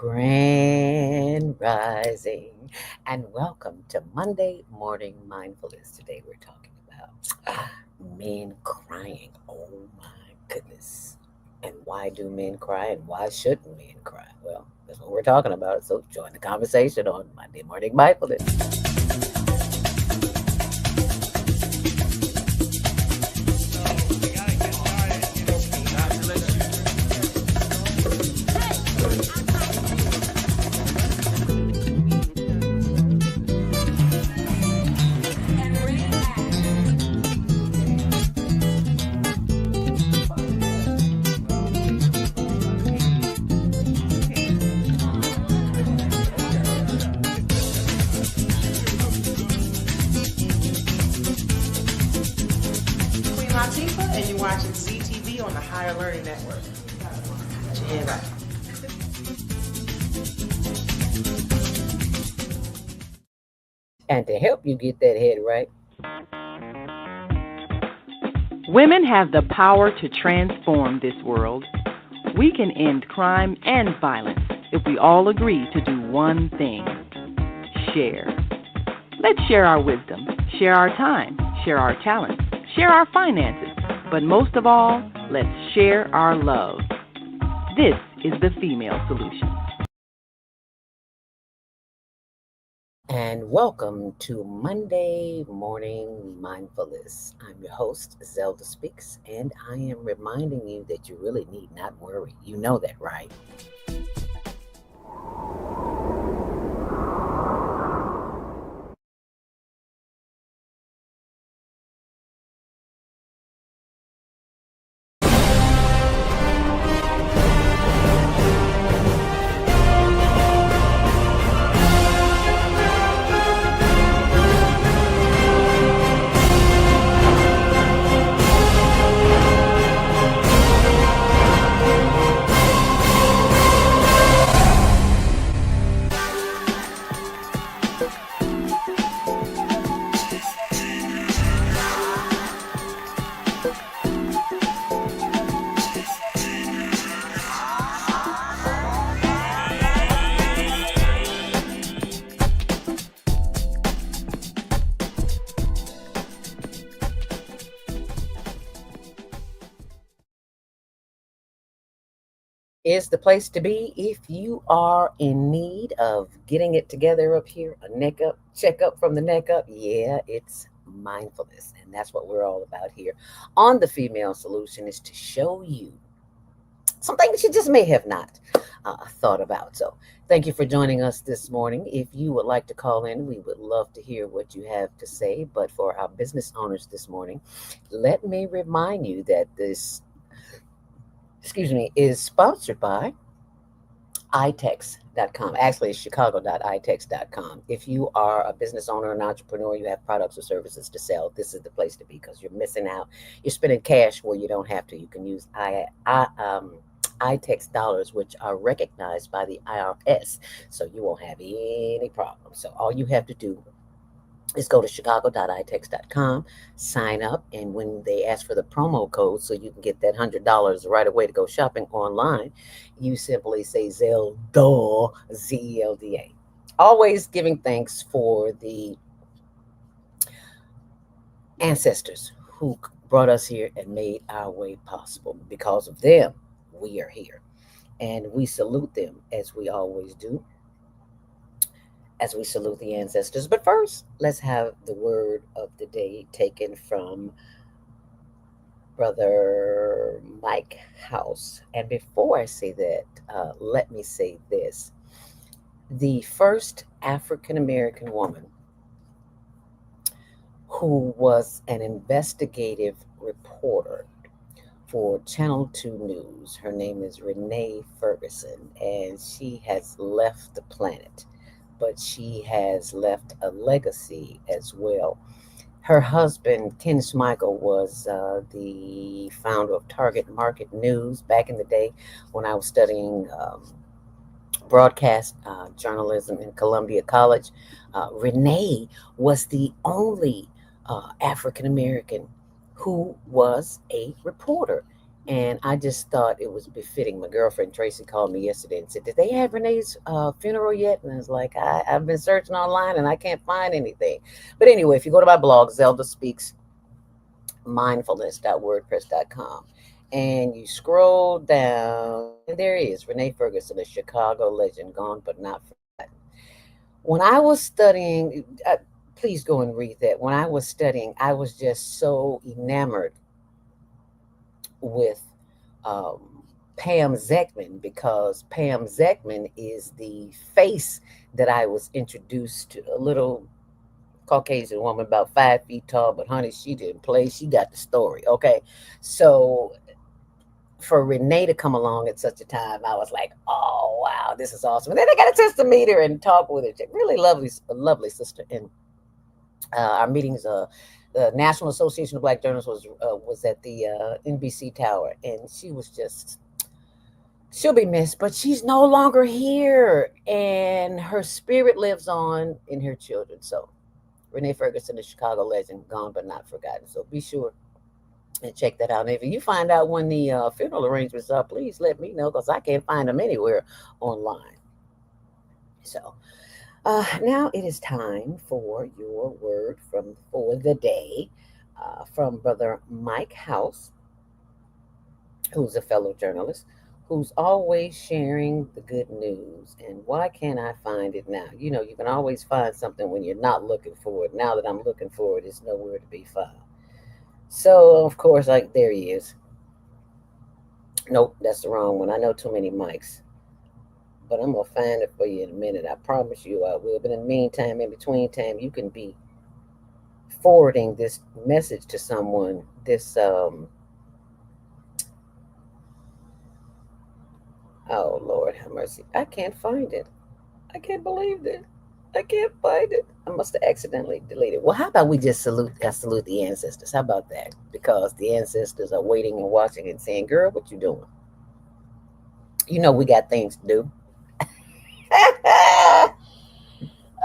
Grand Rising, and welcome to Monday Morning Mindfulness. Today we're talking about men crying. Oh my goodness. And why do men cry and why shouldn't men cry? Well, that's what we're talking about. So join the conversation on Monday Morning Mindfulness. And you're watching CTV on the Higher Learning Network. Put your hand right. And to help you get that head right, Women have the power to transform this world. We can end crime and violence if we all agree to do one thing: share. Let's share our wisdom, share our time, share our talents, share our finances, but most of all, let's share our love. This is the female solution. and welcome to Monday Morning Mindfulness. I'm your host, Zelda Speaks, and I am reminding you that you really need not worry. You know that, right? Is the place to be if you are in need of getting it together up here, a neck up, check up from the neck up. Yeah, it's mindfulness. And that's what we're all about here on The Female Solution is to show you some things you just may have not thought about. So thank you for joining us this morning. If you would like to call in, we would love to hear what you have to say. But for our business owners this morning, let me remind you that this, is sponsored by itex.com. Actually, it's chicago.itex.com. If you are a business owner, an entrepreneur, you have products or services to sell, this is the place to be because you're missing out. You're spending cash where you don't have to. You can use iTex dollars, which are recognized by the IRS, so you won't have any problems. So all you have to do is go to chicago.itex.com, sign up, and when they ask for the promo code so you can get that $100 right away to go shopping online, you simply say Zelda, Z-E-L-D-A. Always giving thanks for the ancestors who brought us here and made our way possible. Because of them, we are here. And we salute them as we always do, as we salute the ancestors. But first, let's have the word of the day taken from Brother Mike House. And before I say that, let me say this. The first African American woman who was an investigative reporter for Channel 2 News, her name is Renee Ferguson, and she has left the planet, but she has left a legacy as well. Her husband, Ken Schmeichel, was the founder of Target Market News back in the day when I was studying broadcast journalism in Columbia College. Renee was the only African American who was a reporter. And I just thought it was befitting. My girlfriend Tracy called me yesterday and said, "Did they have Renee's funeral yet?" And I was like, I've been searching online and I can't find anything. But anyway, if you go to my blog, Zelda Speaks mindfulness.wordpress.com, and you scroll down, and there is Renee Ferguson, a Chicago legend, gone but not forgotten. When I was studying, please go and read that. When I was studying, I was just so enamored with um, Pam Zeckman, because Pam Zeckman is the face that I was introduced to. A little Caucasian woman, about 5 feet tall, but honey, she didn't play. She got the story. Okay, so for Renee to come along at such a time, I was like, oh wow, this is awesome. And then I got a chance to meet her and talk with her. Really lovely, lovely sister. And our meetings, the National Association of Black Journalists was at the NBC Tower, and she was just, she'll be missed, but she's no longer here, and her spirit lives on in her children. So Renee Ferguson, the Chicago legend, gone but not forgotten. So be sure and check that out. And if you find out when the funeral arrangements are, please let me know, because I can't find them anywhere online. So now it is time for your word from for the day, from Brother Mike House, who's a fellow journalist, who's always sharing the good news. And why can't I find it now? You know, you can always find something when you're not looking for it. Now that I'm looking for it, it's nowhere to be found. So, of course, like, there he is. Nope, that's the wrong one. I know too many mics, but I'm gonna find it for you in a minute. I promise you I will. But in the meantime, in between time, you can be forwarding this message to someone. This oh Lord have mercy. I can't find it. I can't believe it. I can't find it. I must have accidentally deleted. Well, how about we just salute the ancestors? How about that? Because the ancestors are waiting and watching and saying, "Girl, what you doing? You know we got things to do."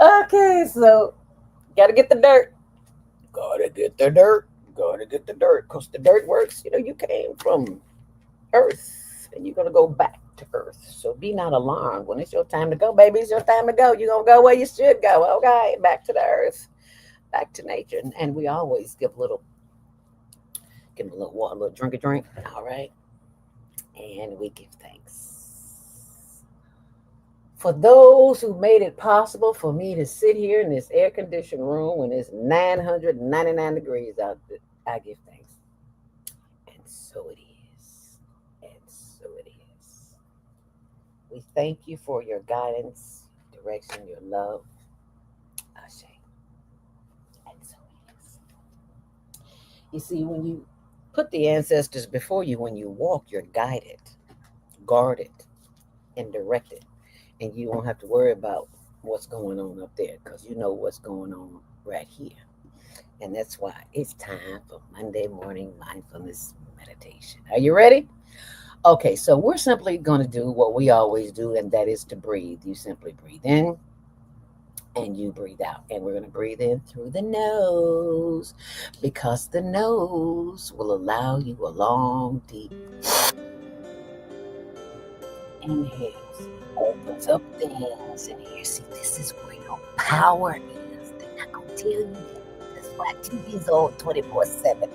Okay, so gotta get the dirt. Gotta get the dirt. Gotta get the dirt. Because the dirt works. You know, you came from earth and you're going to go back to earth. So be not alarmed. When it's your time to go, baby, it's your time to go. You're going to go where you should go. Okay, back to the earth, back to nature. And we always give them a little water, a little drink. All right. And we give thanks for those who made it possible for me to sit here in this air conditioned room when it's 999 degrees out there. I give thanks. And so it is. And so it is. We thank you for your guidance, direction, your love. Ashe. And so it is. You see, when you put the ancestors before you, when you walk, you're guided, guarded, and directed. And you won't have to worry about what's going on up there, because you know what's going on right here. And that's why it's time for Monday morning mindfulness meditation. Are you ready? Okay, so we're simply going to do what we always do, and that is to breathe. You simply breathe in and you breathe out. And we're going to breathe in through the nose, because the nose will allow you a long, deep inhales. Opens up things in here. See, this is where your power is. They're not going to tell you that. That's why TV is on 24/7.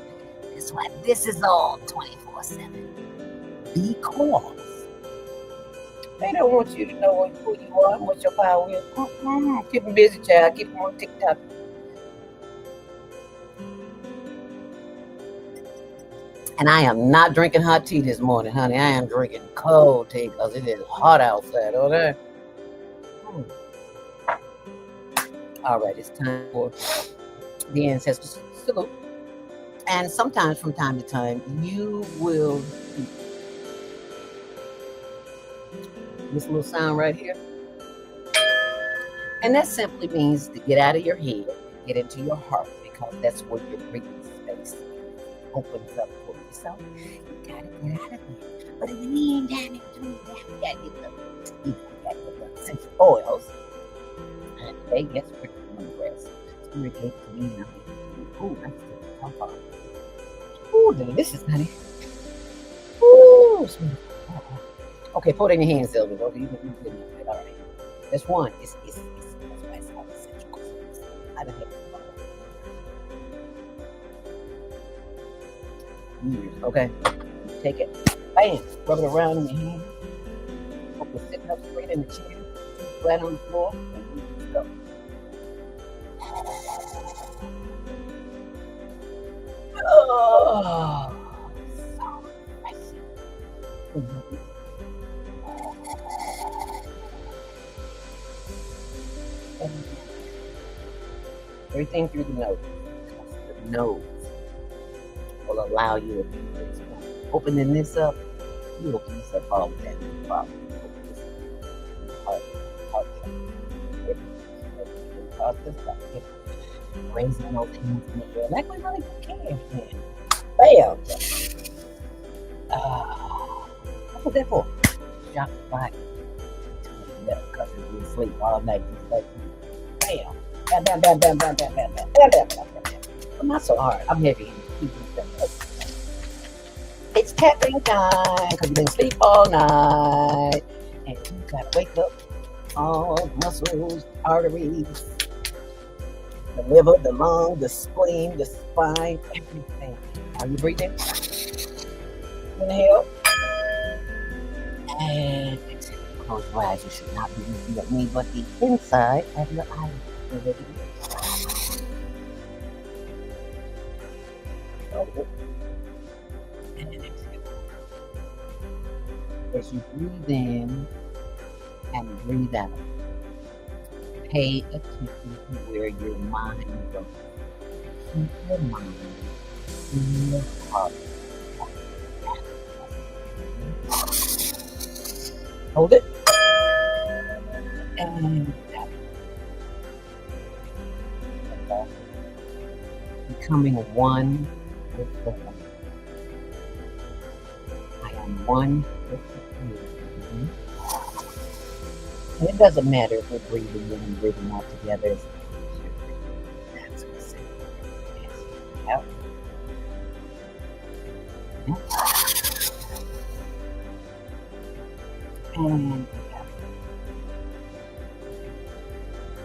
That's why this is on 24/7. Because they don't want you to know who you are and what your power is. Keep them busy, child. Keep them on TikTok. And I am not drinking hot tea this morning, honey. I am drinking cold tea because it is hot outside, okay? Hmm. All right, it's time for the ancestors salute. And sometimes, from time to time, you will do this little sound right here. And that simply means to get out of your head, get into your heart, because that's where your breathing space opens up for yourself. You gotta get out of there. But in the meantime, in between that, we gotta get the essential oils. And today, guess we're doing breast. Irrigate clean. Ooh, that's good. Ooh, delicious, honey. Oh, sweet. Okay, put it in your hands, Sylvia. Well, you can do it. All right. That's one. That's why it's all essential. I done had it for years. Okay. Take it. Bam. Rub it around in your hand. Hope you're sitting up straight in the chair. Flat on the floor. And let's go. Oh, so refreshing. Mhm. And everything through the nose. The nose will allow you to be opening this up. You open this up all the time. Problem. Open this up. Heart across this stuff. Raising those hands in the air. Like we really care. Bam. What was that for? Shock the body. Because you sleep all night. Just like bam. Bam, bam, bam, bam, bam, bam, bam, bam, bam, bam, bam, bam, bam. I'm not so hard. I'm heavy. It's tapping time because you didn't sleep all night. And you gotta wake up all muscles, arteries, the liver, the lung, the spleen, the spine, everything. Are you breathing? Inhale. And exhale. Close your eyes. You should not be looking at me, but the inside of your eyes. And then exhale. As you breathe in and breathe out, pay attention to where your mind goes. Keep your mind in your heart. Hold it. And out. Becoming one with the light. I am one with the community. And it doesn't matter if we're breathing in and breathing out together. That's what's it. Out. And out.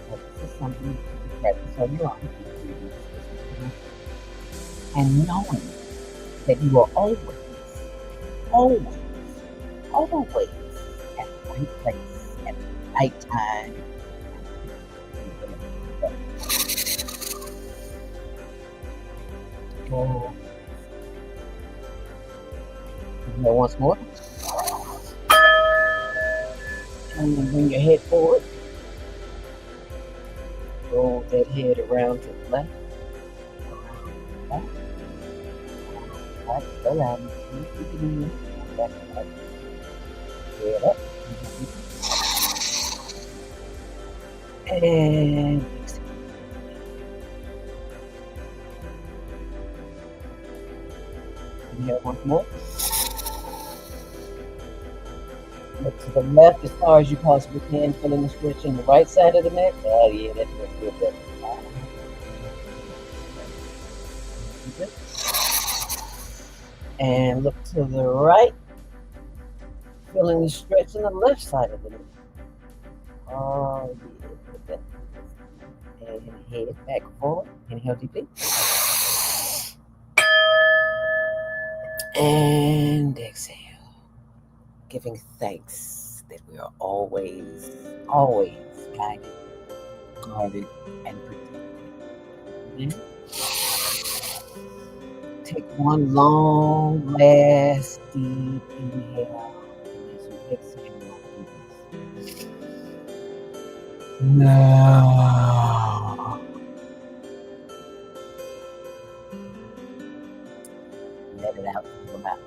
So this is something you can practice on your own. And knowing that you are always, always, always at the right place at the right time. Oh. Inhale once more. And then bring your head forward. Roll that head around to the left. Back. Right, go around. Keep it in. Back and up. Head up. And exhale. Inhale once more. Look to the left as far as you possibly can, feeling the stretch in the right side of the neck. Oh yeah, that feels good better. And look to the right, feeling the stretch in the left side of the neck. Oh yeah, and head back forward. Inhale deeply. And exhale. Giving thanks that we are always, always guided, guarded, and protected. Take one long, last, deep inhale. And as you exhale, release. Now. Let it out through your mouth.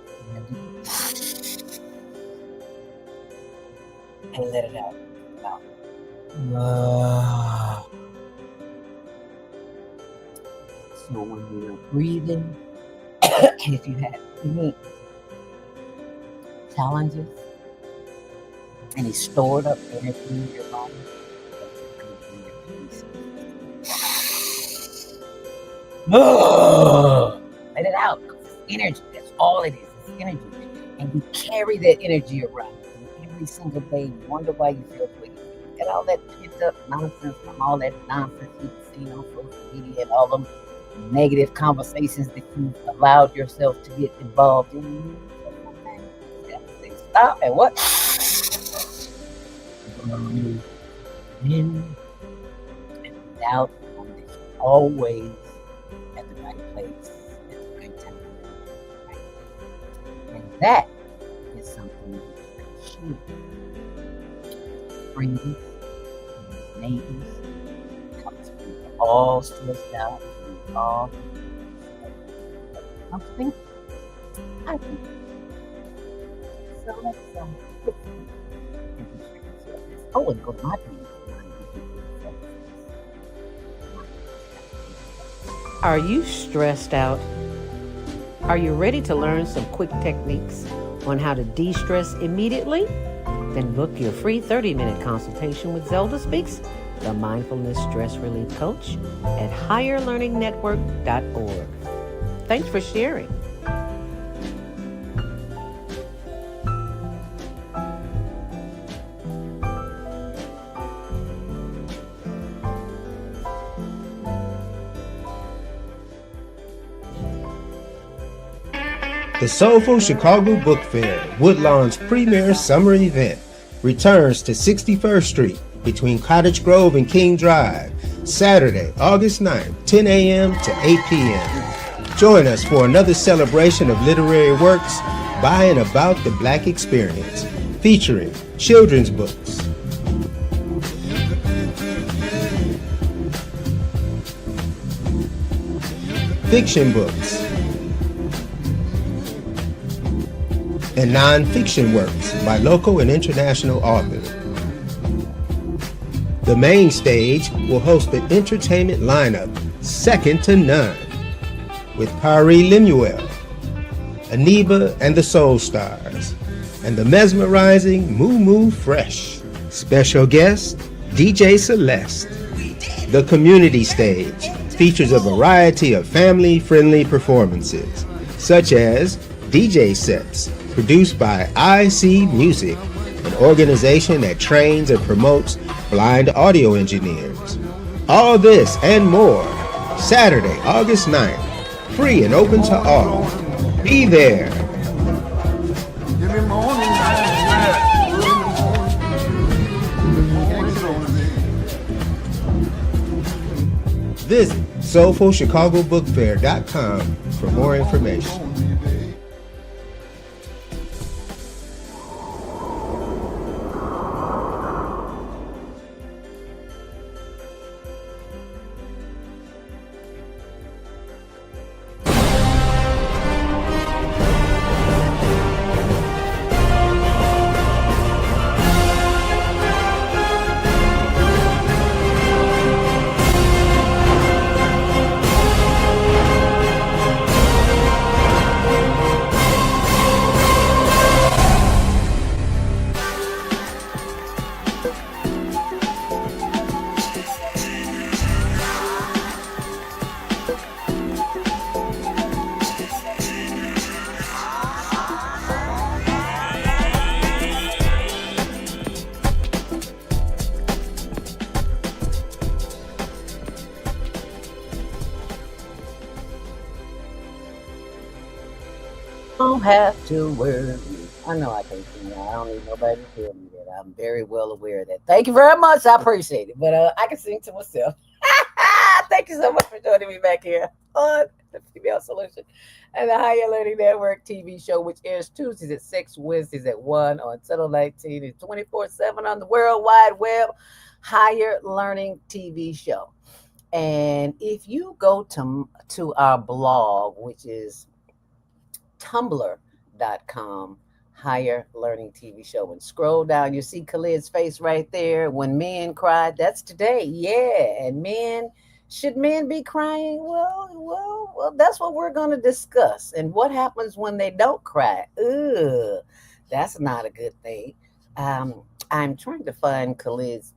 And let it out through your mouth. So when you're breathing, if you have any challenges, any stored up energy in your body, let it out. It's energy. That's all it is. It's energy. and you carry that energy around every single day. You wonder why you feel the way you feel. Get all that pent up nonsense from all that nonsense you've seen on social media and all them negative conversations that you've allowed yourself to get involved in. Stop and what? Breathe in and out. Always at the right place at the right time. Right? And that is something that should friends and neighbors, because we are all stressed out. We all I'm thinking, I think so. Oh, and go to my page. Are you stressed out? Are you ready to learn some quick techniques on how to de stress immediately? Then book your free 30-minute consultation with Zelda Speaks, the Mindfulness Stress Relief Coach, at higherlearningnetwork.org. Thanks for sharing. The Soulful Chicago Book Fair, Woodlawn's premier summer event, returns to 61st Street between Cottage Grove and King Drive, Saturday, August 9th, 10 a.m. to 8 p.m. Join us for another celebration of literary works by and about the Black experience, featuring children's books, fiction books, and non-fiction works by local and international authors. The main stage will host an entertainment lineup second to none, with Pari Lemuel, Aniba and the Soul Stars, and the mesmerizing Moo Moo Fresh. Special guest, DJ Celeste. The community stage features a variety of family-friendly performances, such as DJ sets produced by IC Music, an organization that trains and promotes blind audio engineers. All this and more, Saturday, August 9th, free and open to all. Be there. Visit soulfulchicagobookfair.com for more information. Don't have to worry. I know I can't see now. I don't need nobody to tell me that. I'm very well aware of that. Thank you very much. I appreciate it. But I can sing to myself. Thank you so much for joining me back here on the Female Solution and the Higher Learning Network TV show, which airs Tuesdays at 6, Wednesdays at 1 on Channel 19 and 24/7 on the World Wide Web. Higher Learning TV show. And if you go to our blog, which is tumblr.com, Higher Learning TV show, and scroll down, you see Khalid's face right there. When men cried, that's today. Yeah. And should men be crying? Well, that's what we're going to discuss. And what happens when they don't cry? Ugh, that's not a good thing. I'm trying to find Khalid's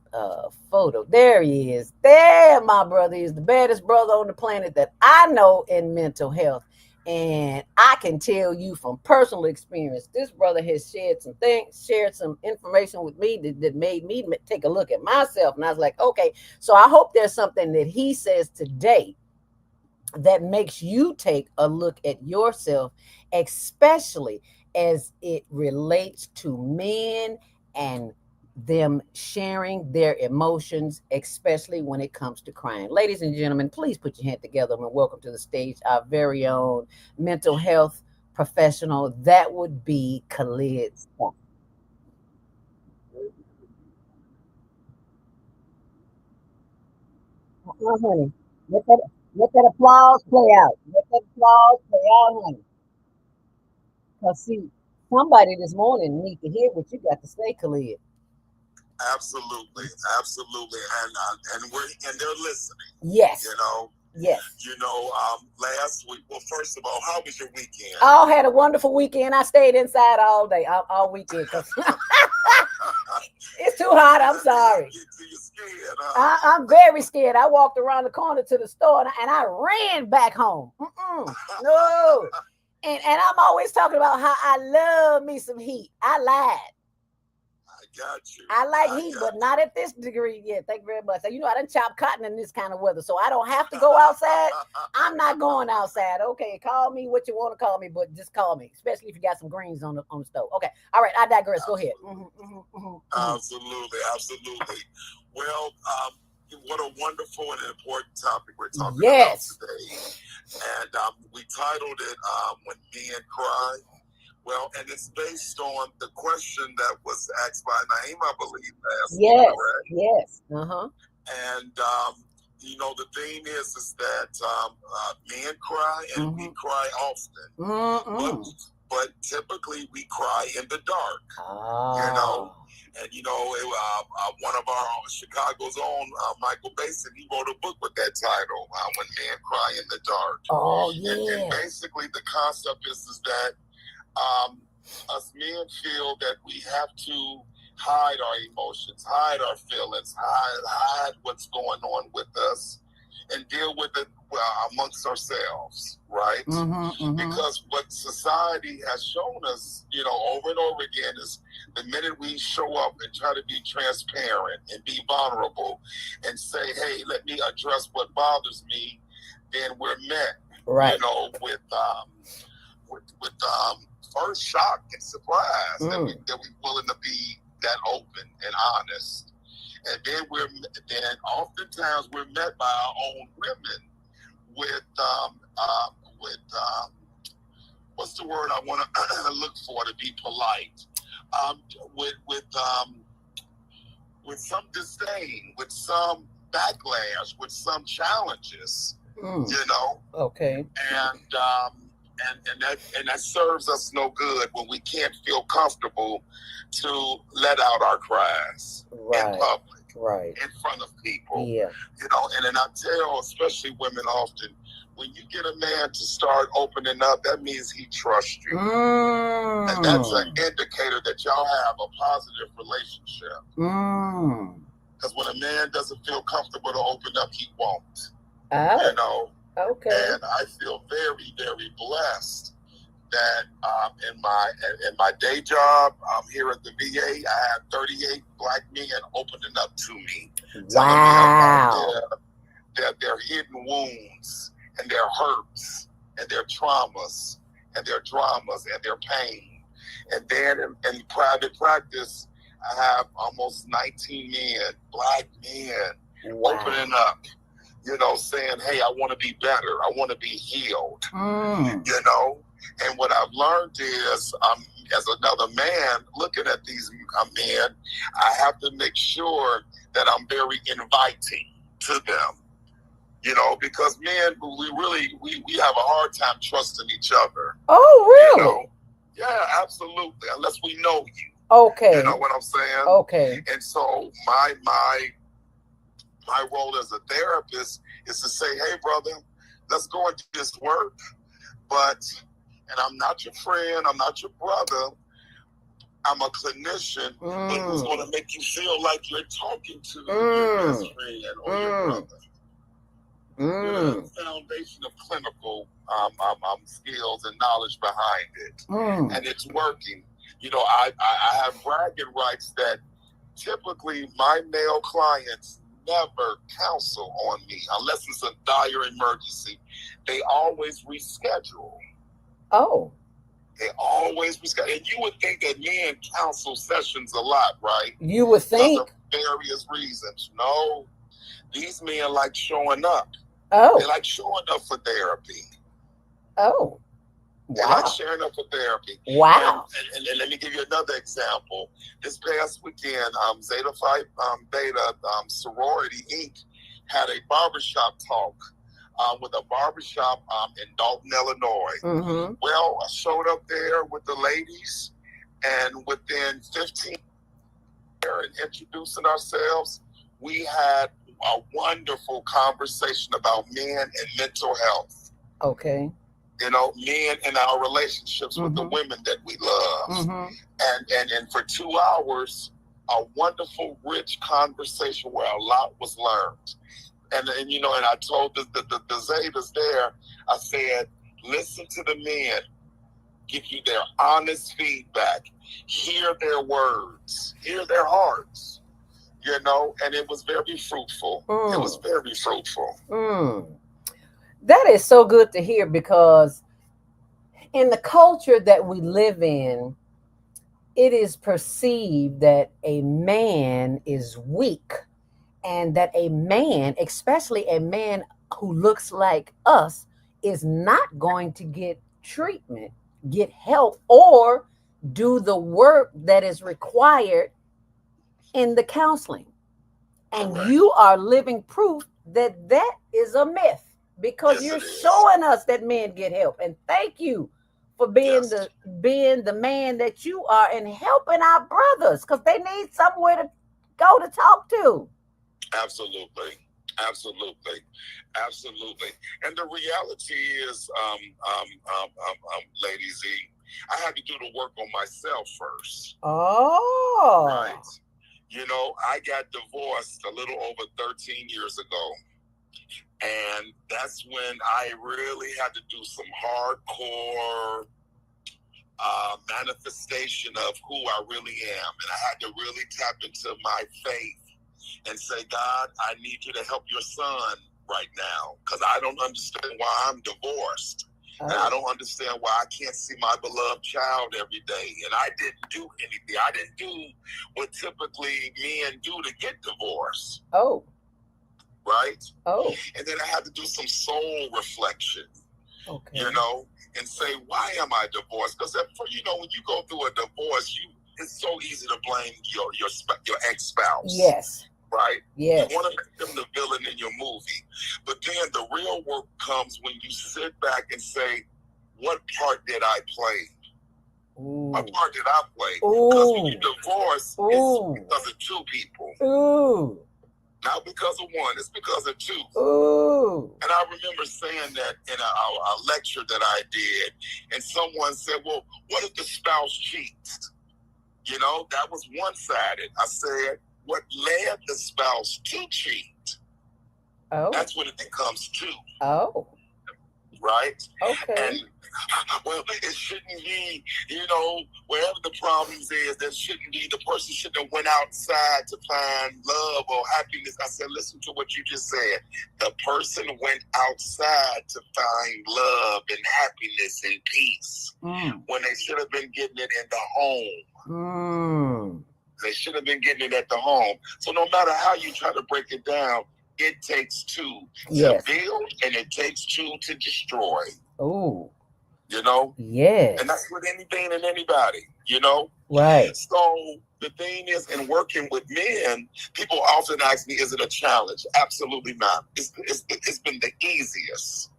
photo. There he is. There, my brother is the baddest brother on the planet that I know in mental health. And I can tell you from personal experience, this brother has shared some things, shared some information with me that made me take a look at myself. And I was like, okay, so I hope there's something that he says today that makes you take a look at yourself, especially as it relates to men and them sharing their emotions, especially when it comes to crying. Ladies and gentlemen, please put your hand together and welcome to the stage our very own mental health professional. That would be Khalid. Honey, let that, let that applause play out. Let that applause play out, honey. Because, see, somebody this morning need to hear what you got to say, Khalid. Absolutely, absolutely, and they're listening. Yes. Yes. Last week. Well, first of all, how was your weekend? All had a wonderful weekend. I stayed inside all day, all weekend. Cause it's too hot. I'm sorry. You're scared, huh? I'm very scared. I walked around the corner to the store and I ran back home. No. And I'm always talking about how I love me some heat. I lied. Got you. I like heat, but not at this degree yet. Thank you very much. You know, I done chop cotton in this kind of weather, so I don't have to go outside. I'm not going outside. Okay, call me what you want to call me, but just call me, especially if you got some greens on the stove. Okay, all right, I digress. Go ahead. Absolutely, absolutely. Well, what a wonderful and important topic we're talking about today, and we titled it "When Men Cry." Well, and it's based on the question that was asked by Naeem, I believe, last week, correct? Yes. And the thing is that men cry and we cry often, but typically we cry in the dark. And one of our Chicago's own, Michael Basin, he wrote a book with that title, "When Men Cry in the Dark." Oh yeah. And basically, the concept is that us men feel that we have to hide our emotions, hide our feelings, hide what's going on with us, and deal with it amongst ourselves, right? Because what society has shown us, over and over again, is the minute we show up and try to be transparent and be vulnerable and say, "Hey, let me address what bothers me," then we're met, right? With first shock and surprise that we're willing to be that open and honest, and then oftentimes we're met by our own women with what's the word I want to look for to be polite, with some disdain, with some backlash, with some challenges, Okay. And that serves us no good when we can't feel comfortable to let out our cries in public, in front of people. Yeah. And then I tell, especially women often, when you get a man to start opening up, that means he trusts you. And that's an indicator that y'all have a positive relationship. Because when a man doesn't feel comfortable to open up, he won't. Okay. And I feel very, very blessed that in my day job here at the VA, I have 38 black men opening up to me. Wow. Their hidden wounds and their hurts and their traumas and their dramas and their pain. And then in private practice, I have almost 19 men, black men, opening up. Saying, "Hey, I want to be better. I want to be healed." And what I've learned is, as another man looking at these men, I have to make sure that I'm very inviting to them. Because men, we have a hard time trusting each other. Oh, really? Yeah, absolutely. Unless we know you. Okay. You know what I'm saying? Okay. And so my role as a therapist is to say, "Hey, brother, let's go and do this work. And I'm not your friend, I'm not your brother. I'm a clinician, but who's going to make you feel like you're talking to your best friend or your brother." with a foundation of clinical skills and knowledge behind it, and it's working. I have bragging rights that typically my male clients never counsel on me unless it's a dire emergency. They always reschedule. Oh. They always reschedule. And you would think that men counsel sessions a lot, right? You would think. Because of various reasons. No, these men like showing up. Oh. They like showing up for therapy. Oh. They Wow. like sharing up for therapy. Wow. And let me give you another example. This past weekend, Zeta Phi Beta Sorority Inc. had a barbershop talk with a barbershop in Dalton, Illinois. Mm-hmm. Well, I showed up there with the ladies, and within 15 minutes and introducing ourselves, we had a wonderful conversation about men and mental health. Okay. Men and our relationships with the women that we love. And for 2 hours, a wonderful, rich conversation where a lot was learned. And I told the Zetas there, I said, listen to the men, give you their honest feedback, hear their words, hear their hearts, and it was very fruitful. It was very fruitful. That is so good to hear, because in the culture that we live in, it is perceived that a man is weak, and that a man, especially a man who looks like us, is not going to get treatment, get help, or do the work that is required in the counseling. And you are living proof that that is a myth, because you're showing us that men get help. And thank you for being the man that you are, and helping our brothers, because they need somewhere to go to talk to. Absolutely. And the reality is, Lady Z, I had to do the work on myself first. Oh. Right. I got divorced a little over 13 years ago. And that's when I really had to do some hardcore manifestation of who I really am. And I had to really tap into my faith and say, God, I need you to help your son right now, because I don't understand why I'm divorced. And I don't understand why I can't see my beloved child every day. And I didn't do anything. I didn't do what typically men do to get divorced. Oh. Right? Oh. And then I had to do some soul reflection. Okay. And say, why am I divorced? Because when you go through a divorce, it's so easy to blame your ex-spouse. Yes. Right? Yes. You want to make them the villain in your movie. But then the real work comes when you sit back and say, what part did I play? What part did I play? Because when you divorce, it's because of two people. Not because of one, it's because of two. And I remember saying that in a lecture that I did, and someone said, well, what if the spouse cheats? That was one-sided. I said, what led the spouse to cheat? Oh. That's when it becomes two. Oh. Right? Okay. And, well, it shouldn't be, wherever the problems is, there shouldn't be, the person shouldn't have went outside to find love or happiness. I said, listen to what you just said. The person went outside to find love and happiness and peace when they should have been getting it in the home. They should have been getting it at the home. So no matter how you try to break it down, it takes two to build, and it takes two to destroy. Oh. Yes. And that's with anything and anybody, Right. So the thing is, in working with men, people often ask me, is it a challenge? Absolutely not. It's been the easiest.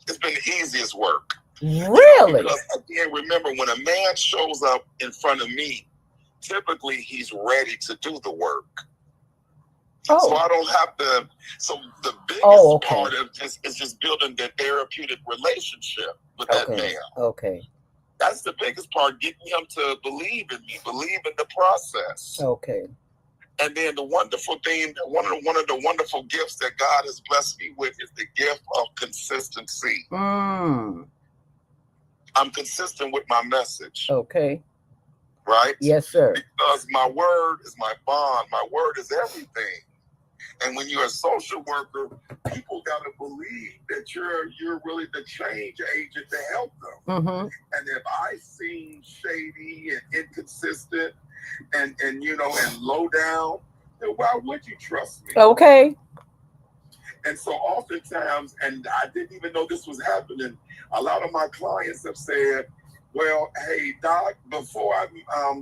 It's been the easiest work. Really? Because again, remember, when a man shows up in front of me, typically he's ready to do the work. So I don't have to. So the biggest part of this is just building the therapeutic relationship with that man. Okay. That's the biggest part, getting him to believe in me, believe in the process. Okay. And then the wonderful thing, one of the wonderful gifts that God has blessed me with is the gift of consistency. I'm consistent with my message. Okay. Right? Yes, sir. Because my word is my bond. My word is everything. And when you're a social worker, people gotta believe that you're really the change agent to help them. And if I seem shady and inconsistent and low down, then why would you trust me? Okay. And so oftentimes, and I didn't even know this was happening, a lot of my clients have said, well, hey, Doc, before I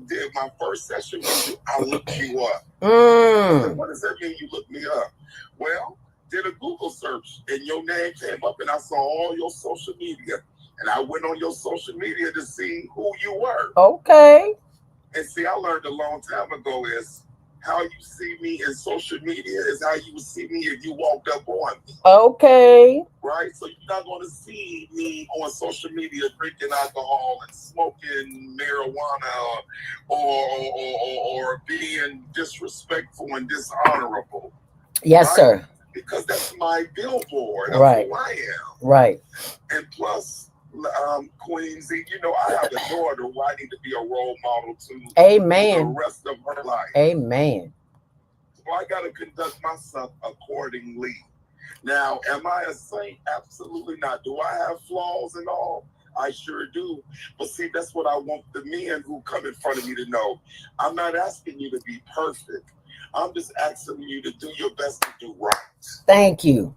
did my first session with you, I looked you up. Said, what does that mean, you looked me up? Well, did a Google search, and your name came up, and I saw all your social media. And I went on your social media to see who you were. Okay. And see, I learned a long time ago is how you see me in social media is how you would see me if you walked up on me. Okay. Right? So you're not going to see me on social media drinking alcohol and smoking marijuana or being disrespectful and dishonorable. Yes, right? Sir. Because that's my billboard. That's right. who I am. Right. And plus, Queensy, I have a daughter who I need to be a role model to Amen. for the rest of her life. Amen. So I got to conduct myself accordingly. Now, am I a saint? Absolutely not. Do I have flaws and all? I sure do. But see, that's what I want the men who come in front of me to know. I'm not asking you to be perfect. I'm just asking you to do your best to do right. Thank you.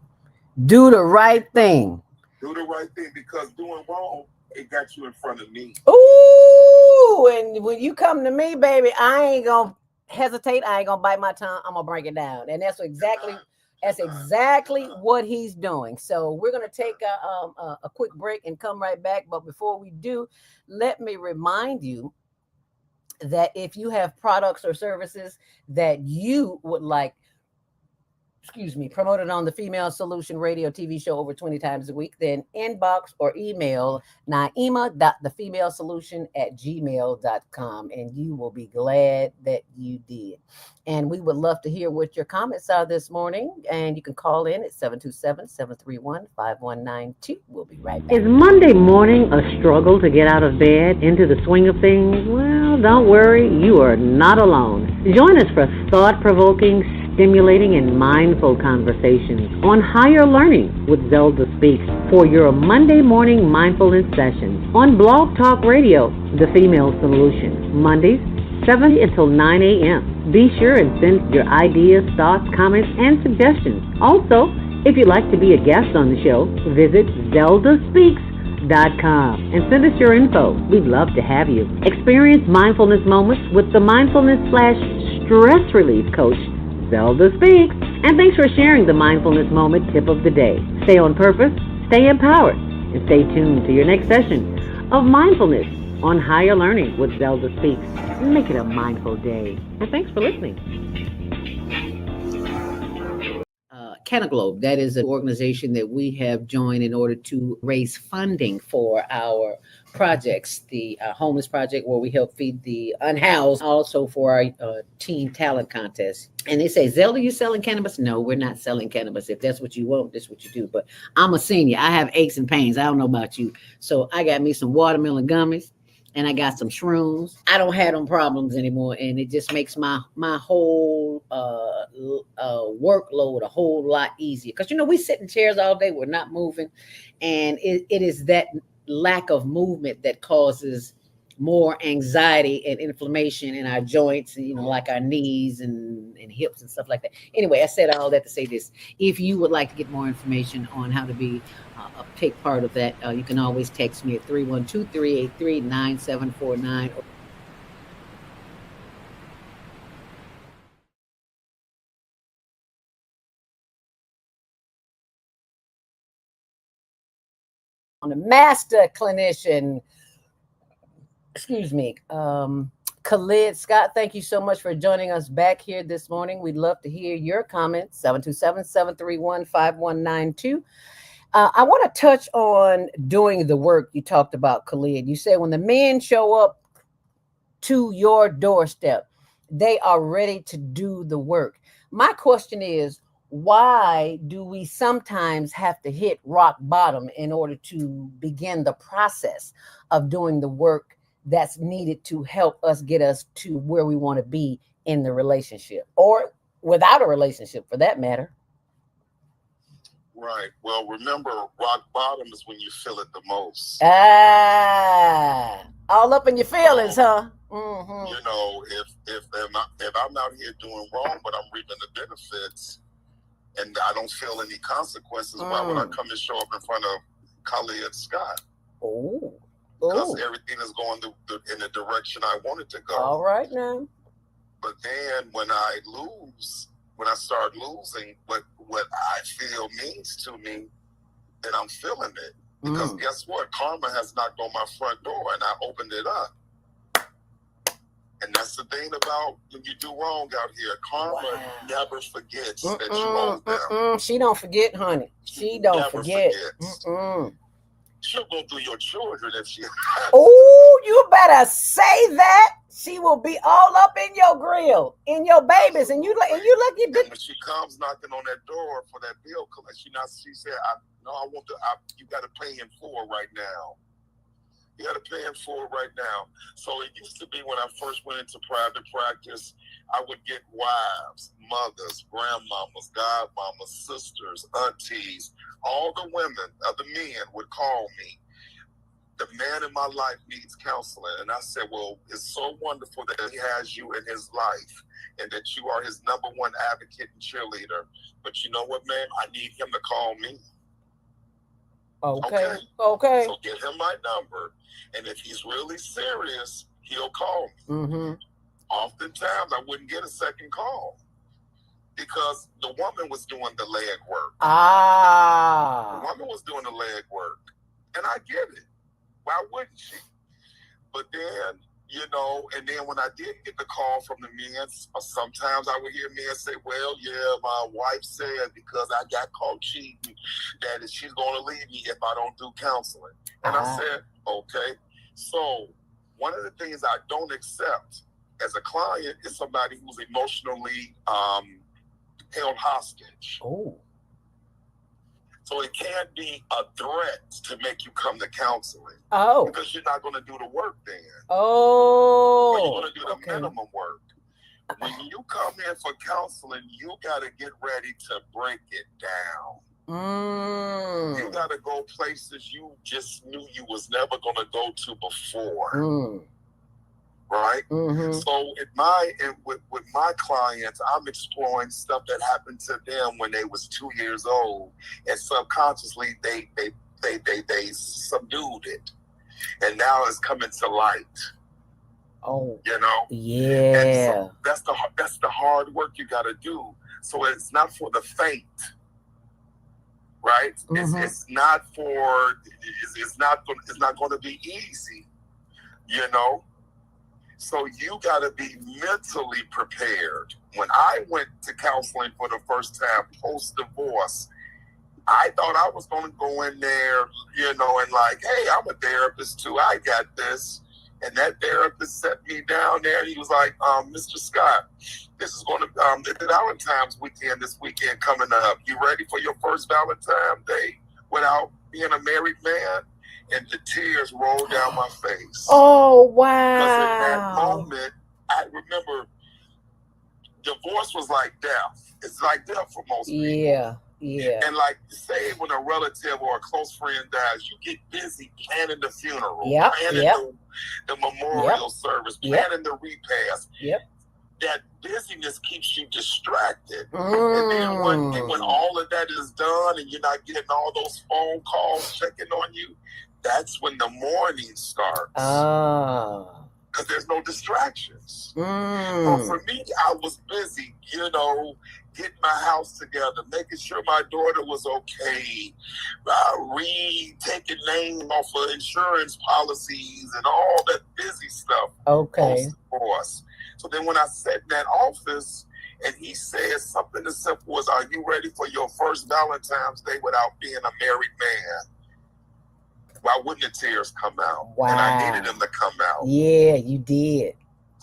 Do the right thing. Do the right thing, because doing wrong, it got you in front of me. Ooh, and when you come to me, baby, I ain't gonna hesitate. I ain't gonna bite my tongue. I'm gonna break it down, and that's exactly what he's doing. So we're gonna take a quick break and come right back. But before we do, let me remind you that if you have products or services that you would like promoted on the Female Solution Radio TV show over 20 times a week, then inbox or email naima.thefemalesolution@gmail.com, and you will be glad that you did. And we would love to hear what your comments are this morning, and you can call in at 727-731-5192. We'll be right back. Is Monday morning a struggle to get out of bed into the swing of things? Well, don't worry, you are not alone. Join us for thought-provoking, stimulating, and mindful conversations on higher learning with Zelda Speaks for your Monday morning mindfulness sessions on Blog Talk Radio, The Female Solution, Mondays, 7 until 9 a.m. Be sure and send your ideas, thoughts, comments, and suggestions. Also, if you'd like to be a guest on the show, visit ZeldaSpeaks.com and send us your info. We'd love to have you. Experience mindfulness moments with the mindfulness/stress relief coach, Zelda Speaks. And thanks for sharing the mindfulness moment tip of the day. Stay on purpose, stay empowered, and stay tuned to your next session of mindfulness on Higher Learning with Zelda Speaks. Make it a mindful day. And thanks for listening. Canaglobe, that is an organization that we have joined in order to raise funding for our projects, the homeless project where we help feed the unhoused, also for our teen talent contest. And they say, Zelda, you selling cannabis? No, we're not selling cannabis. If that's what you want, that's what you do. But I'm a senior. I have aches and pains. I don't know about you. So I got me some watermelon gummies, and I got some shrooms. I don't have them problems anymore, and it just makes my whole workload a whole lot easier. Because, we sit in chairs all day, we're not moving, and it is that lack of movement that causes more anxiety and inflammation in our joints, like our knees and hips and stuff like that. Anyway, I said all that to say this. If you would like to get more information on how to be take part of that, you can always text me at 312-383-9749. On the master clinician, Khalid Scott, thank you so much for joining us back here this morning. We'd love to hear your comments, 727-731-5192. I want to touch on doing the work you talked about, Khalid. You said when the men show up to your doorstep, They are ready to do the work. My question is, why do we sometimes have to hit rock bottom in order to begin the process of doing the work that's needed to help us get us to where we want to be in the relationship or without a relationship for that matter? Right. Well, remember, rock bottom is when you feel it the most. All up in your feelings, huh? Mm-hmm. You know, if I'm out here doing wrong, but I'm reaping the benefits, and I don't feel any consequences, why would I come and show up in front of Khalid Scott? Oh. Because everything is going in the direction I want it to go. All right now. But then when I start losing what I feel means to me, then I'm feeling it. Because guess what? Karma has knocked on my front door and I opened it up. And that's the thing about when you do wrong out here. Karma never forgets that you owe them. She don't forget, honey. She don't never forget. She'll go through your children if she. Oh, you better say that. She will be all up in your grill, in your babies, and you look. And when she comes knocking on that door for that bill collection, she said, you got to pay in full right now. You got to pay in full right now. So it used to be when I first went into private practice, I would get wives, mothers, grandmamas, godmamas, sisters, aunties, all the women, other men would call me. The man in my life needs counseling. And I said, well, it's so wonderful that he has you in his life and that you are his number one advocate and cheerleader. But you know what, man? I need him to call me. Okay. So give him my number. And if he's really serious, he'll call me. Oftentimes, I wouldn't get a second call because the woman was doing the leg work. The woman was doing the leg work. And I get it. Why wouldn't she? But then, and then when I did get the call from the men, sometimes I would hear men say, well, yeah, my wife said because I got caught cheating that she's going to leave me if I don't do counseling. And I said, okay. So one of the things I don't accept as a client is somebody who's emotionally held hostage. So it can't be a threat to make you come to counseling. Because you're not going to do the work then. But you're going to do the minimum work. When you come in for counseling, you got to get ready to break it down. You got to go places you just knew you was never going to go to before. Right? So with my clients, I'm exploring stuff that happened to them when they was 2 years old, and subconsciously they subdued it, and now it's coming to light. Yeah. And so that's the hard work you got to do. So it's not for the faint. Right? It's not going to be easy. So you got to be mentally prepared. When I went to counseling for the first time post-divorce, I thought I was going to go in there, and like, hey, I'm a therapist too. I got this. And that therapist set me down there. And he was like, Mr. Scott, this is going to the Valentine's weekend this weekend coming up. You ready for your first Valentine's Day without being a married man? And the tears rolled down my face. Oh, wow. Because at that moment, I remember divorce was like death. It's like death for most people. Yeah. And like, say when a relative or a close friend dies, you get busy planning the funeral, planning the memorial service, planning the repast. That busyness keeps you distracted. And then when all of that is done and you're not getting all those phone calls checking on you, that's when the mourning starts. Because there's no distractions. But for me, I was busy, getting my house together, making sure my daughter was okay, taking names off of insurance policies and all that busy stuff. Post-divorce. So then when I sat in that office and he said something as simple as, are you ready for your first Valentine's Day without being a married man? Why wouldn't the tears come out? Wow. And I needed them to come out. Yeah, you did.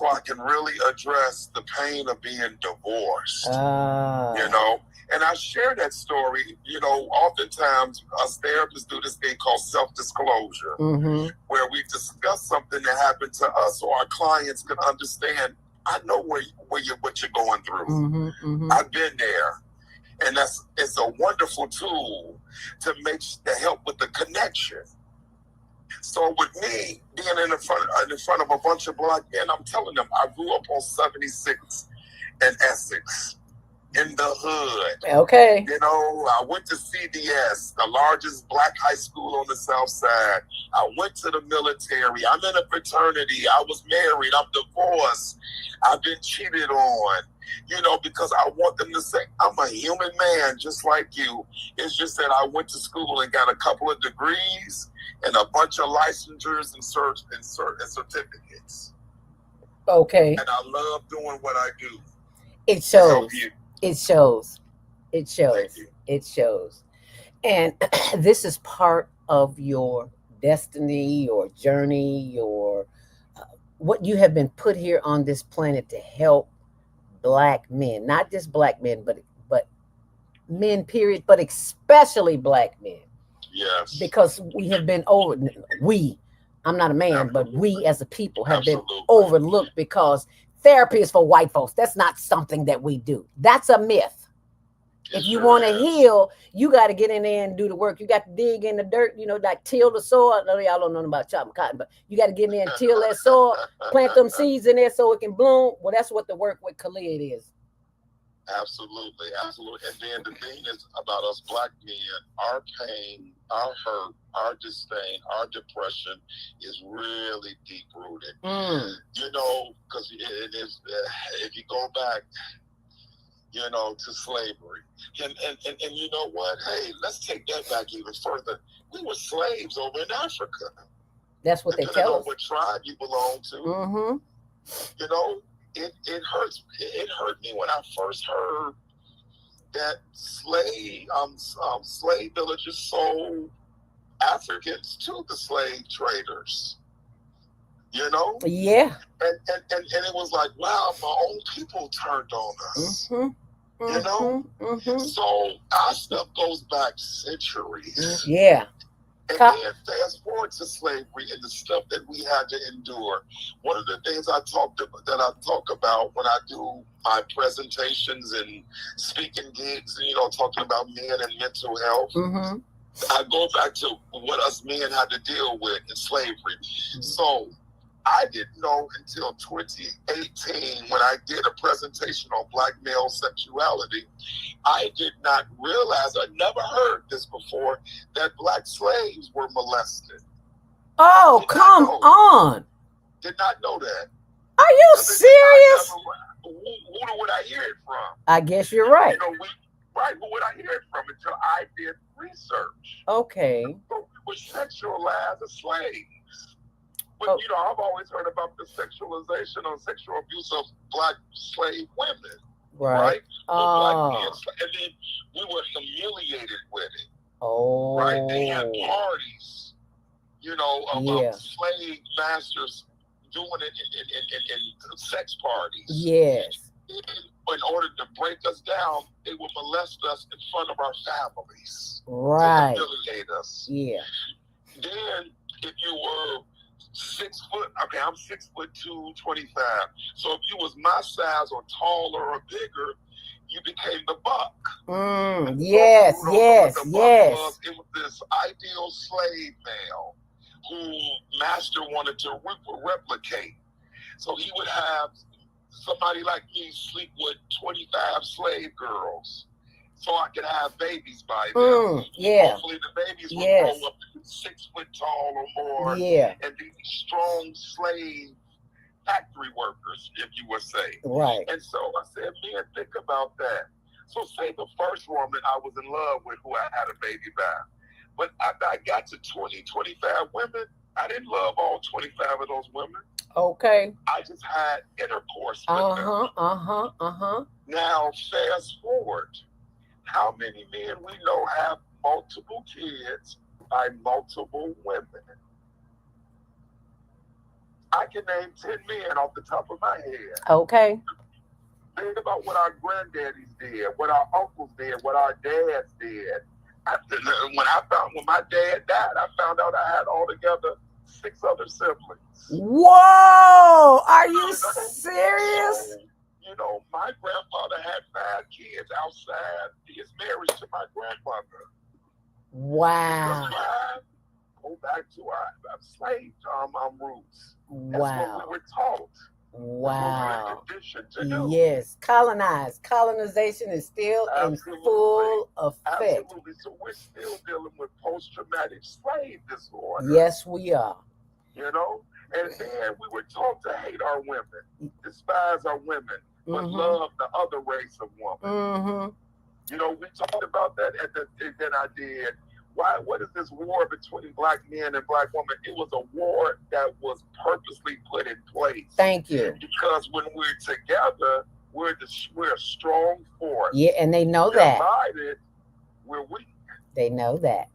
so I can really address the pain of being divorced. Ah. You know, and I share that story. You know, oftentimes us therapists do this thing called self-disclosure, where we discuss something that happened to us, so our clients can understand. I know what you're going through. I've been there, and it's a wonderful tool to help with the connection. So with me being in front of a bunch of black men, I'm telling them I grew up on 76 in Essex, in the hood. Okay. You know, I went to CDS, the largest black high school on the South Side. I went to the military. I'm in a fraternity. I was married. I'm divorced. I've been cheated on. You know, because I want them to say, I'm a human man just like you. It's just that I went to school and got a couple of degrees and a bunch of licensures and certificates. Okay. And I love doing what I do. It shows. It shows. It shows. It shows. And this is part of your destiny, your journey, your what you have been put here on this planet to help black men, not just black men, but men, period, but especially black men. Yes. Because we have been I'm not a man, Absolutely. but we as a people have Absolutely. been overlooked because therapy is for white folks. That's not something that we do. That's a myth. If you want to heal, you got to get in there and do the work. You got to dig in the dirt, you know, like till the soil. I know y'all don't know about chopping cotton, but you got to get in there and till that soil, plant them seeds in there so it can bloom. Well, that's what the work with Khalid is. Absolutely, absolutely. And then the thing is about us black men, our pain, our hurt, our disdain, our depression is really deep rooted. You know, because it is. If you go back, you know, to slavery, and you know what? Hey, let's take that back even further. We were slaves over in Africa. That's what they tell us. What tribe you belong to. You know. It hurts. It hurt me when I first heard that slave villagers sold Africans to the slave traders. You know? Yeah. And it was like, wow, my own people turned on us. You know? So our stuff goes back centuries. Yeah. And then fast forward to slavery and the stuff that we had to endure. One of the things I talk about when I do my presentations and speaking gigs, and, you know, talking about men and mental health, I go back to what us men had to deal with in slavery. So I didn't know until 2018 when I did a presentation on black male sexuality. I did not realize, I never heard this before, that black slaves were molested. Oh, come on. Did not know that. Are you serious? Who would I hear it from? I guess you're right. You know, who would I hear it from until I did research? Okay. So we were sexualized as slaves. But, you know, I've always heard about the sexualization or sexual abuse of black slave women. Right? Black men, and then we were humiliated with it. Right? They had parties, you know, of slave masters doing it in sex parties. Yes. In order to break us down, they would molest us in front of our families. Right. To humiliate us. Yeah. Then, if you were 6 foot, okay, I'm 6'2", 25. So if you was my size or taller or bigger, you became the buck. Yes. It was this ideal slave male who master wanted to replicate. So he would have somebody like me sleep with 25 slave girls, so I could have babies by them. Hopefully the babies would grow up to 6 foot tall or more and be strong slave factory workers, if you would say. Right. And so I said, man, think about that. So say the first woman I was in love with who I had a baby by. But I got to 20, 25 women. I didn't love all 25 of those women. Okay. I just had intercourse with them. Now, fast forward. How many men we know have multiple kids by multiple women? I can name 10 men off the top of my head. Okay. Think about what our granddaddies did, what our uncles did, what our dads did. When my dad died, I found out I had altogether 6 other siblings. Whoa! Are you serious? So, my grandfather had 5 kids outside his marriage to my grandmother. Wow. Go back to our slave roots. That's Wow. what we were taught. Wow. To do. Yes. Colonization is still Absolutely. in full effect. Absolutely. So we're still dealing with post-traumatic slave disorder. Yes, we are. And then we were taught to hate our women, despise our women, but love the other race of women. We talked about that at the event I did. What is this war between black men and black women? It was a war that was purposely put in place. Thank you. Because when we're together, we're a strong force. Yeah, and they know that. Divided, we're weak. They know that.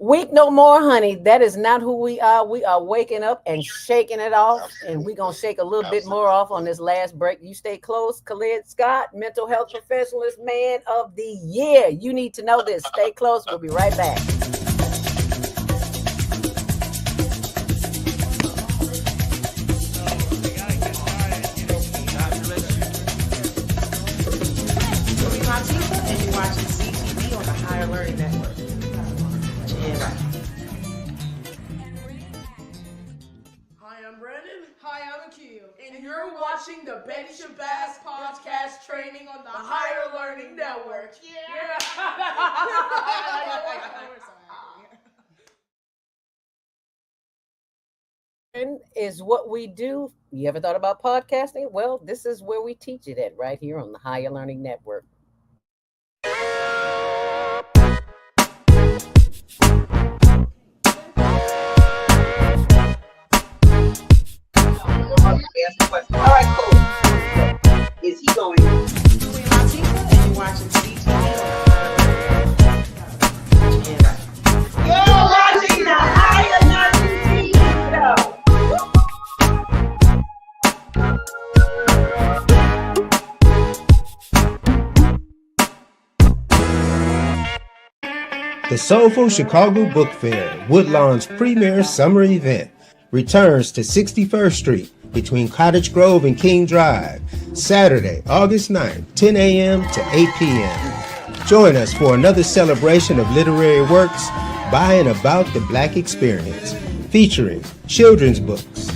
Weak no more, honey. That is not who we are. We are waking up and shaking it off. Absolutely. And we're going to shake a little bit more off on this last break. You stay close. Khalid Scott, Mental Health Professionalist Man of the Year. You need to know this. Stay close. We'll be right back. And you're watching CTV on the Higher Learning Network. Hi, I'm Brandon. Hi, I'm Akil. And you're watching the Betty Shabazz podcast training on the Higher Learning Network. Yeah. Is what we do. You ever thought about podcasting? Well, this is where we teach it at, right here on the Higher Learning Network. All right, cool. Is he going? Queen Latifah, and you're watching CTV on the You're watching the Higher Learning TV The Soulful Chicago Book Fair, Woodlawn's premier summer event, returns to 61st Street between Cottage Grove and King Drive, Saturday, August 9th, 10 a.m. to 8 p.m. Join us for another celebration of literary works by and about the Black experience, featuring children's books,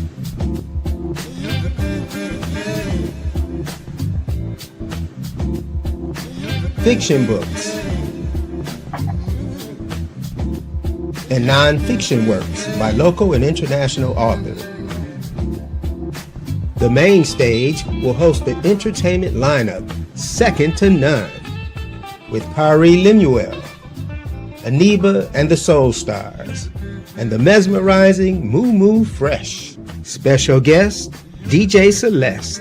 fiction books, and non-fiction works by local and international authors. The main stage will host an entertainment lineup second to none, with Pari Lemuel, Aniba and the Soul Stars, and the mesmerizing Moo Moo Fresh. Special guest, DJ Celeste.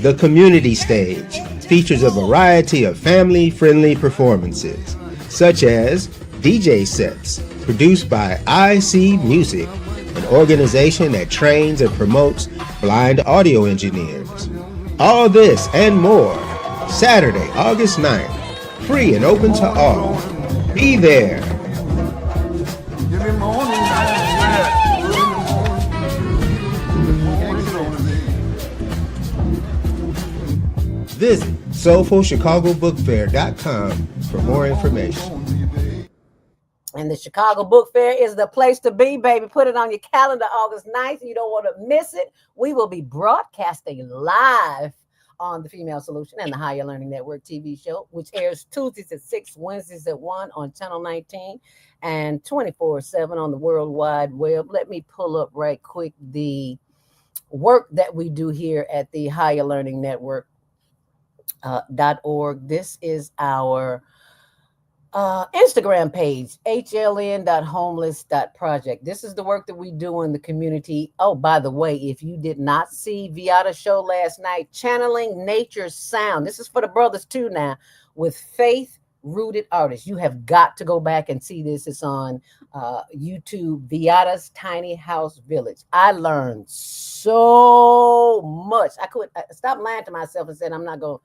The community stage features a variety of family-friendly performances, such as DJ sets produced by IC Music, an organization that trains and promotes blind audio engineers. All this and more, Saturday, August 9th, free and open to all. Be there. Visit soulfulchicagobookfair.com for more information. And the Chicago Book Fair is the place to be, baby. Put it on your calendar, August 9th. You don't want to miss it. We will be broadcasting live on the Female Solution and the Higher Learning Network TV show, which airs Tuesdays at 6, Wednesdays at 1 on Channel 19, and 24/7 on the World Wide Web. Let me pull up right quick the work that we do here at the Higher Learning Network .org. This is our Instagram page, hln.homeless.project. This is the work that we do in the community. Oh, by the way, if you did not see Viata's show last night, Channeling Nature's Sound. This is for the brothers too now, with Faith rooted artist. You have got to go back and see this. It's on YouTube, Viata's Tiny House Village. I learned so much. I could stop lying to myself and said I'm not going to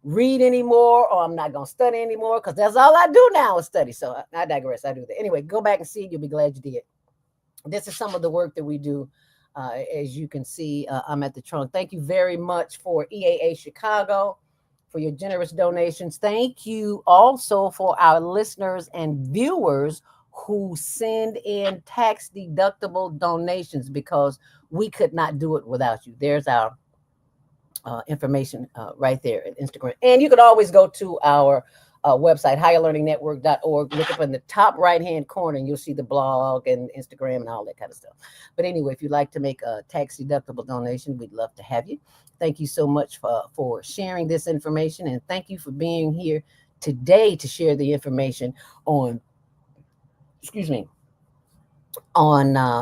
read anymore or I'm not going to study anymore because that's all I do now is study. So I digress. I do that. Anyway, go back and see it. You'll be glad you did. This is some of the work that we do. As you can see, I'm at the trunk. Thank you very much for EAA Chicago for your generous donations. Thank you also for our listeners and viewers who send in tax deductible donations because we could not do it without you. There's our information right there at Instagram. And you could always go to our website, higherlearningnetwork.org. Look up in the top right-hand corner and you'll see the blog and Instagram and all that kind of stuff. But anyway, if you'd like to make a tax-deductible donation, we'd love to have you. Thank you so much for sharing this information. And thank you for being here today to share the information on,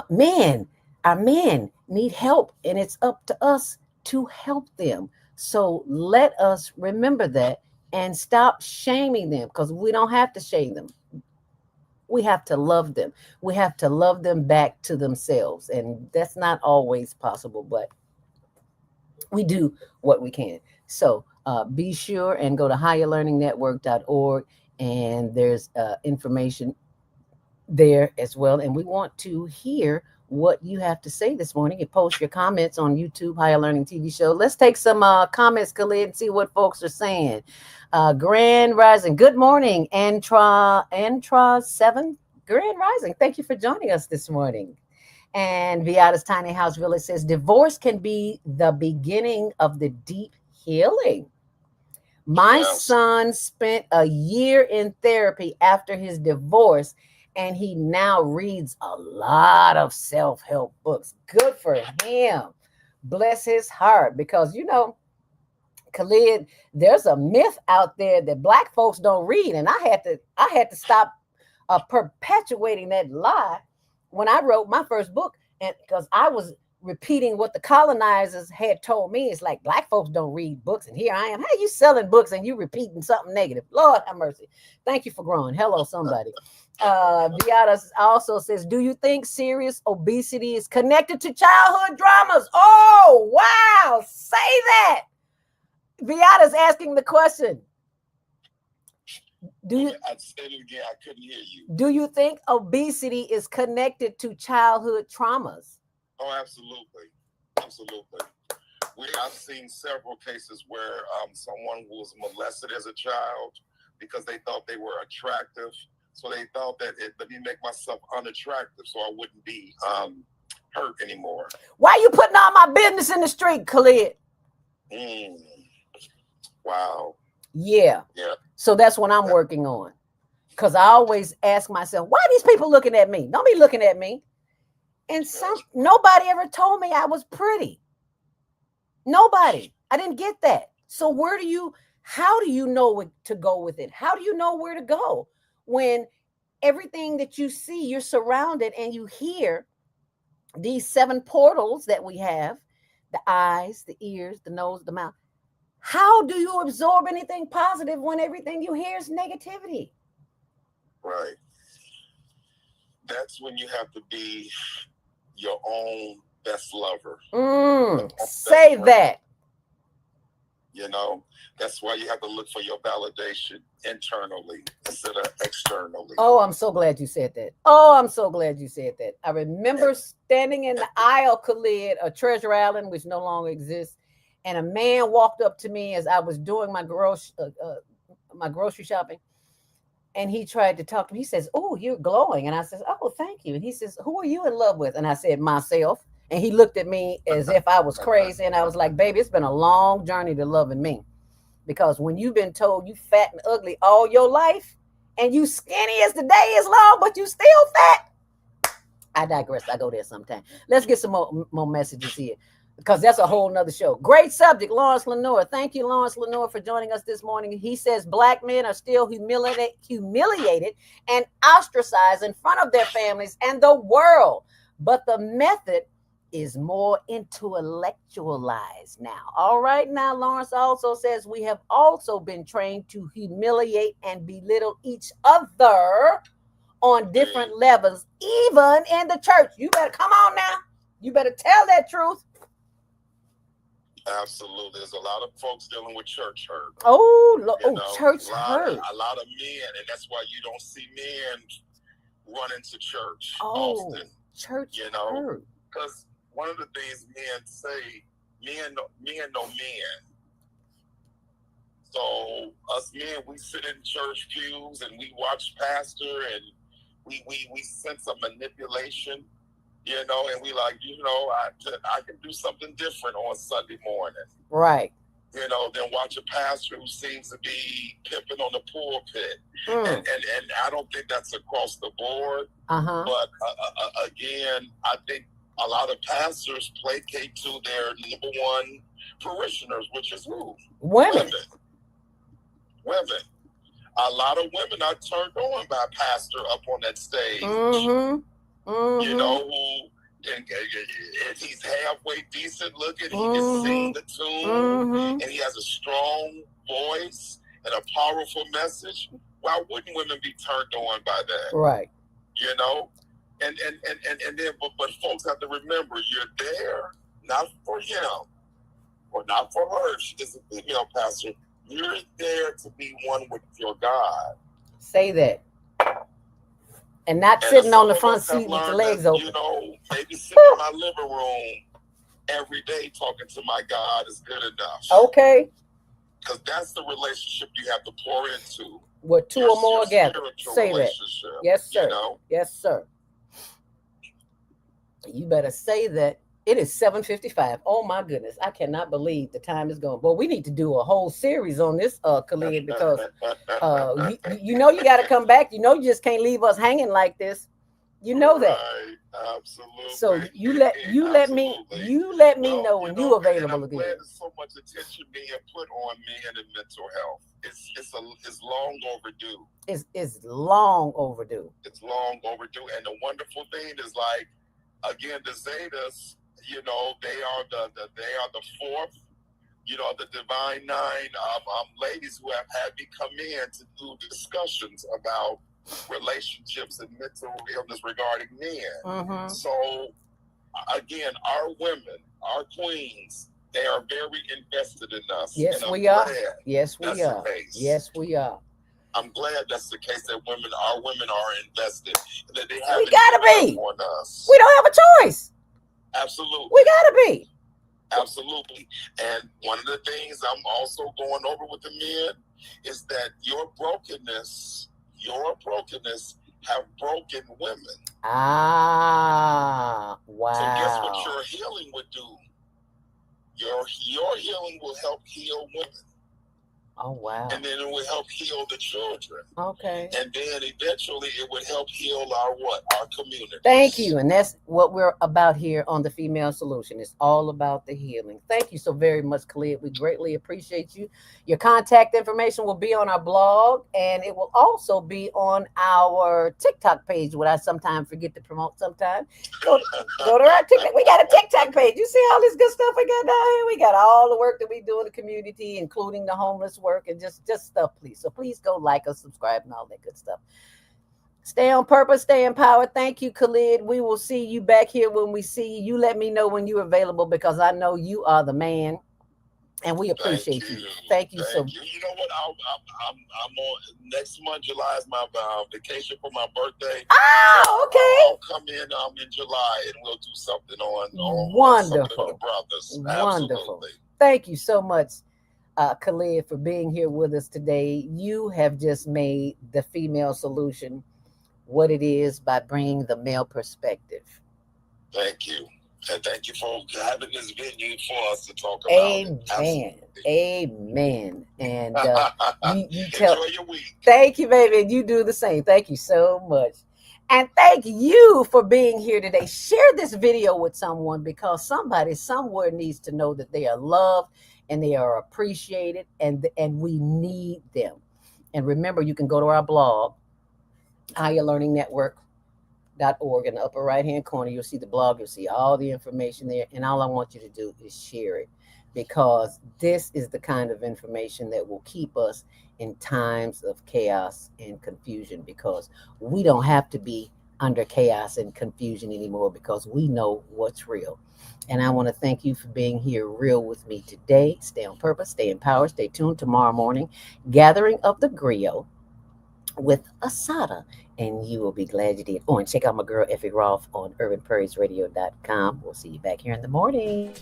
men. Our men need help, and it's up to us to help them. So let us remember that and stop shaming them because we don't have to shame them. We have to love them. We have to love them back to themselves. And that's not always possible, but we do what we can. So be sure and go to higherlearningnetwork.org and there's information there as well. And we want to hear what you have to say this morning. You post your comments on YouTube, Higher Learning TV show. Let's take some comments, Khalid, and see what folks are saying. Grand Rising. Good morning, Antra 7. Grand Rising. Thank you for joining us this morning. And Viata's Tiny House Village says, divorce can be the beginning of the deep healing. My son spent a year in therapy after his divorce, and he now reads a lot of self-help books. Good for him. Bless his heart. Because, Khalid, there's a myth out there that Black folks don't read. And I had to stop perpetuating that lie when I wrote my first book. And because I was repeating what the colonizers had told me. It's like Black folks don't read books. And here I am. Hey, you selling books and you repeating something negative. Lord have mercy. Thank you for growing. Hello, somebody. Beata also says, do you think serious obesity is connected to childhood dramas? Oh, wow. Say that. Beata's asking the question. I said it again. I couldn't hear you. Do you think obesity is connected to childhood traumas? Oh, absolutely. Absolutely. I've seen several cases where someone who was molested as a child because they thought they were attractive. So they thought that let me make myself unattractive so I wouldn't be hurt anymore. Why are you putting all my business in the street, Khalid? Wow. Yeah. So that's what I'm working on. Because I always ask myself, why are these people looking at me? Don't be looking at me. And nobody ever told me I was pretty. Nobody. I didn't get that. So how do you know what to go with it? How do you know where to go when everything that you see, you're surrounded and you hear these 7 portals that we have, the eyes, the ears, the nose, the mouth. How do you absorb anything positive when everything you hear is negativity? Right. That's when you have to be your own best lover. Say that. That's why you have to look for your validation internally instead of externally. Oh, I'm so glad you said that. I remember standing in the aisle, Khalid, of Treasure Island, which no longer exists, and a man walked up to me as I was doing my grocery shopping, and he tried to talk to me. He says, "Oh, you're glowing," and I says, "Oh, thank you." And he says, "Who are you in love with?" And I said, "Myself." And he looked at me as if I was crazy, and I was like, "Baby, it's been a long journey to loving me." Because when you've been told you fat and ugly all your life and you skinny as the day is long, but you still fat. I digress. I go there sometime. Let's get some more messages here because that's a whole nother show. Great subject, Lawrence Lenore. Thank you, Lawrence Lenore, for joining us this morning. He says Black men are still humiliated and ostracized in front of their families and the world. But the method is more intellectualized now. All right, now Lawrence also says we have also been trained to humiliate and belittle each other on different levels, even in the church. You better come on now. You better tell that truth. Absolutely. There's a lot of folks dealing with church hurt. Church hurt. A lot of men, and that's why you don't see men running to church Oh, often. church hurt. Because one of the things men say, men know men. So us men, we sit in church pews and we watch pastor, and we sense a manipulation, and we like, I can do something different on Sunday morning. Right. Than watch a pastor who seems to be pimping on the pulpit. And I don't think that's across the board. Uh-huh. But again, I think a lot of pastors placate to their number one parishioners, which is who? Women. A lot of women are turned on by a pastor up on that stage. Mm-hmm. Who, and he's halfway decent looking, he can sing the tune, and he has a strong voice and a powerful message. Why wouldn't women be turned on by that? Right. And then, but folks have to remember, you're there not for him or not for her. She is a female pastor. You're there to be one with your God. Say that. And not sitting on the front seat with your legs open. Maybe sitting in my living room every day talking to my God is good enough. Okay. Because that's the relationship you have to pour into. Where two or more gather. Say that. Yes, sir. Yes, sir. You better say that. It is 7:55. Oh my goodness. I cannot believe the time is gone. But we need to do a whole series on this, Khalid, because you got to come back. You just can't leave us hanging like this. You know that. Right. Absolutely. So you let me know when you're available again. There's so much attention being put on men and mental health. It's long overdue. It's long overdue. It's long overdue. And the wonderful thing is, like, again, the Zetas, they are the fourth, the divine nine ladies who have had me come in to do discussions about relationships and mental illness regarding men. Mm-hmm. So again, our women, our queens, they are very invested in us. Yes, we are. Yes, we are. Yes, we are. I'm glad that's the case, that our women are invested. That they have we gotta be on us. We don't have a choice. Absolutely. We gotta be. Absolutely. And one of the things I'm also going over with the men is that your brokenness have broken women. Ah, wow. So guess what your healing would do? Your healing will help heal women. Oh, wow. And then it will help heal the children. Okay. And then eventually it would help heal our community. Thank you. And that's what we're about here on The Female Solution. It's all about the healing. Thank you so very much, Khalid. We greatly appreciate you. Your contact information will be on our blog, and it will also be on our TikTok page, what I sometimes forget to promote sometimes. Go to our TikTok. We got a TikTok page. You see all this good stuff we got down here? We got all the work that we do in the community, including the homeless work and just stuff, please. So please go like us, subscribe, and all that good stuff. Stay on purpose, stay empowered. Thank you, Khalid. We will see you back here when we see you. You let me know when you're available, because I know you are the man, and we appreciate you. Thank you so much. You know what? I'm on next month. July is my vacation for my birthday. Oh, okay. I'll come in July, and we'll do something on wonderful. The brothers. Wonderful. Absolutely. Thank you so much, Khalid, for being here with us today. You have just made The Female Solution what it is by bringing the male perspective. Thank you. And thank you for having this venue for us to talk about. Amen. Amen. And you enjoy your week. Thank you, baby. And you do the same. Thank you so much. And thank you for being here today. Share this video with someone, because somebody somewhere needs to know that they are loved and they are appreciated, and we need them. And remember, you can go to our blog, higherlearningnetwork.com, mindfulness.org. In the upper right hand corner, you'll see the blog, you'll see all the information there. And all I want you to do is share it, because this is the kind of information that will keep us in times of chaos and confusion, because we don't have to be under chaos and confusion anymore, because we know what's real. And I want to thank you for being here real with me today. Stay on purpose, stay empowered, stay tuned tomorrow morning. Gathering of the Griot with Asada, and you will be glad you did. Oh, and check out my girl Effie Roth on urbanprairiesradio.com. We'll see you back here in the morning.